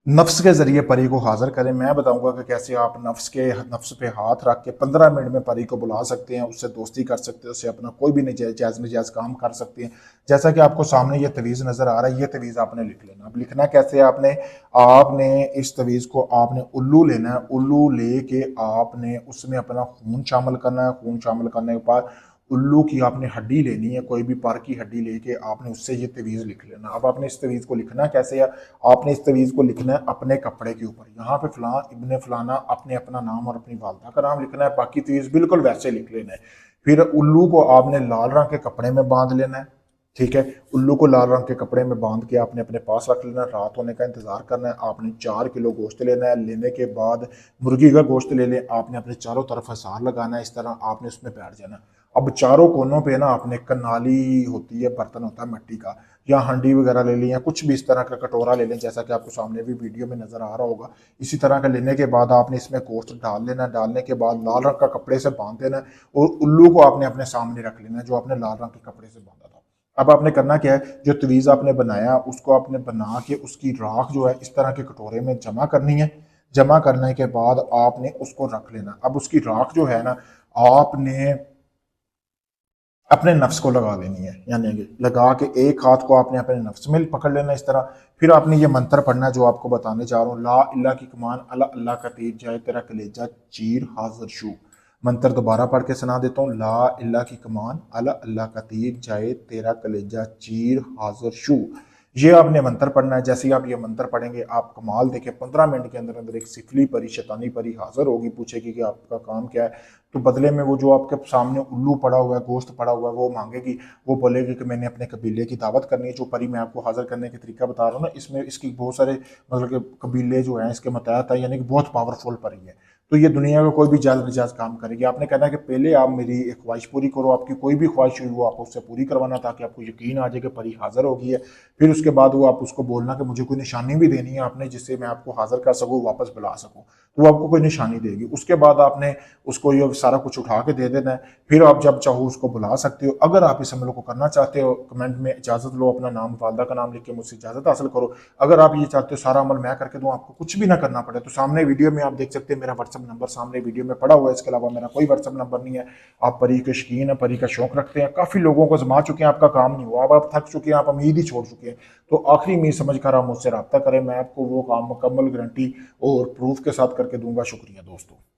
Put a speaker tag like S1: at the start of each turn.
S1: नफ्स के ज़रिए परी को हाज़िर करें। मैं बताऊंगा कि कैसे आप नफ्स पे हाथ रख के 15 मिनट में परी को बुला सकते हैं, उससे दोस्ती कर सकते हैं, उससे अपना कोई भी नजायज़ काम कर सकते हैं। जैसा कि आपको सामने ये तवीज़ नज़र आ रहा है, ये तवीज़ आपने लिख लेना। अब लिखना कैसे है आपने, आपने इस तवीज़ को आपने उल्लू लेना है। उल्लू ले के आपने उसमें अपना खून शामिल करना है। खून शामिल करने के बाद उल्लू की आपने हड्डी लेनी है, कोई भी पर की हड्डी लेके आपने उससे ये तवीज़ लिख लेना। अब आपने इस तवीज़ को लिखना कैसे है, आपने इस तवीज़ को लिखना है अपने कपड़े के ऊपर। यहाँ पे फलां इब्ने फलाना आपने अपना नाम और अपनी वालदा का नाम लिखना है, बाकी तवीज़ बिल्कुल वैसे लिख लेना है। फिर उल्लू को आपने लाल रंग के कपड़े में बांध लेना है। ठीक है, उल्लू को लाल रंग के कपड़े में बांध के आपने अपने पास रख लेना है। रात होने का इंतजार करना है। आपने 4 किलो गोश्त लेना है। लेने के बाद मुर्गी का गोश्त ले लें। आपने अपने चारों तरफ हसार लगाना है, इस तरह आपने उसमें बैठ जाना। अब चारों कोनों पे ना आपने कनाली होती है, बर्तन होता है मिट्टी का, या हांडी वगैरह ले लें, या कुछ भी इस तरह का कटोरा ले लें, जैसा कि आपको सामने भी वीडियो में नजर आ रहा होगा। इसी तरह का लेने के बाद आपने इसमें गोश्त डाल लेना। डालने के बाद लाल रंग का कपड़े से बांध देना और उल्लू को आपने अपने सामने रख लेना, जो आपने लाल रंग के कपड़े से बांधा था। अब आपने करना क्या है, जो तवीज़ आपने बनाया उसको आपने बना के उसकी राख जो है इस तरह के कटोरे में जमा करनी है। जमा करने के बाद आपने उसको रख लेना। अब उसकी राख जो है ना, आपने अपने नफ्स को लगा लेनी है, यानी कि लगा के एक हाथ को आपने अपने नफ्स में पकड़ लेना इस तरह। फिर आपने ये मंत्र पढ़ना है जो आपको बताने जा रहा हूँ। ला इल्ला की कमान अला अल्लाह का तीर जाए तेरा कलेजा चीर हाजिर शू। मंत्र दोबारा पढ़ के सुना देता हूँ। ला इल्ला की कमान अला अल्लाह का तीर जाए तेरा कलेजा चीर हाजिर शू। ये आपने मंत्र पढ़ना है। जैसे ही आप ये मंत्र पढ़ेंगे, आप कमाल देखें, 15 मिनट के अंदर अंदर एक सिफली परी, शैतानी परी हाजिर होगी, पूछेगी कि आपका काम क्या है। तो बदले में वो जो आपके सामने उल्लू पड़ा हुआ है, गोश्त पड़ा हुआ है, वो मांगेगी। वो बोलेगी कि मैंने अपने कबीले की दावत करनी है। जो परी मैं आपको हाजिर करने का तरीका बता रहा हूँ ना, इसमें इसकी बहुत सारे मतलब कि कबीले जो हैं इसके मतहत है, यानी कि बहुत पावरफुल परी है। तो ये दुनिया का कोई भी जायज़ नजायज़ काम करेगी। आपने कहना है कि पहले आप मेरी एक ख्वाहिश पूरी करो, आपकी कोई भी ख्वाहिश हुई वो आप उससे पूरी करवाना, ताकि आपको यकीन आ जाए कि परी हाजिर हो गई है। फिर उसके बाद वो आप उसको बोलना कि मुझे कोई निशानी भी देनी है आपने, जिससे मैं आपको हाजिर कर सकूँ, वापस बुला सकूँ। तो वो आपको कोई निशानी देगी। उसके बाद आपने उसको ये सारा कुछ उठा के दे देना है। फिर आप जब चाहो उसको बुला सकते हो। अगर आप इस अमल को करना चाहते हो, कमेंट में इजाज़त लो, अपना नाम वालदा का नाम लिख के मुझसे इजाज़त हासिल करो। अगर आप ये चाहते हो सारा अमल मैं करके दूँ, आपको कुछ भी ना करना पड़े, तो सामने वीडियो में आप देख सकते हैं मेरा व्हाट्सअप नंबर सामने वीडियो में पड़ा हुआ है। इसके अलावा मेरा कोई व्हाट्सअप नंबर नहीं है। आप परी के शौकीन है, परी का शौक रखते हैं, काफ़ी लोगों को आजमा चुके हैं, आपका काम नहीं हुआ, अब आप थक चुके हैं, आप उम्मीद ही छोड़ चुके हैं। तो आखिरी उम्मीद समझ कर आप मुझसे रब्ता करें, मैं आपको वो काम मुकम्मल गारंटी और प्रूफ के साथ करके दूंगा। शुक्रिया दोस्तों।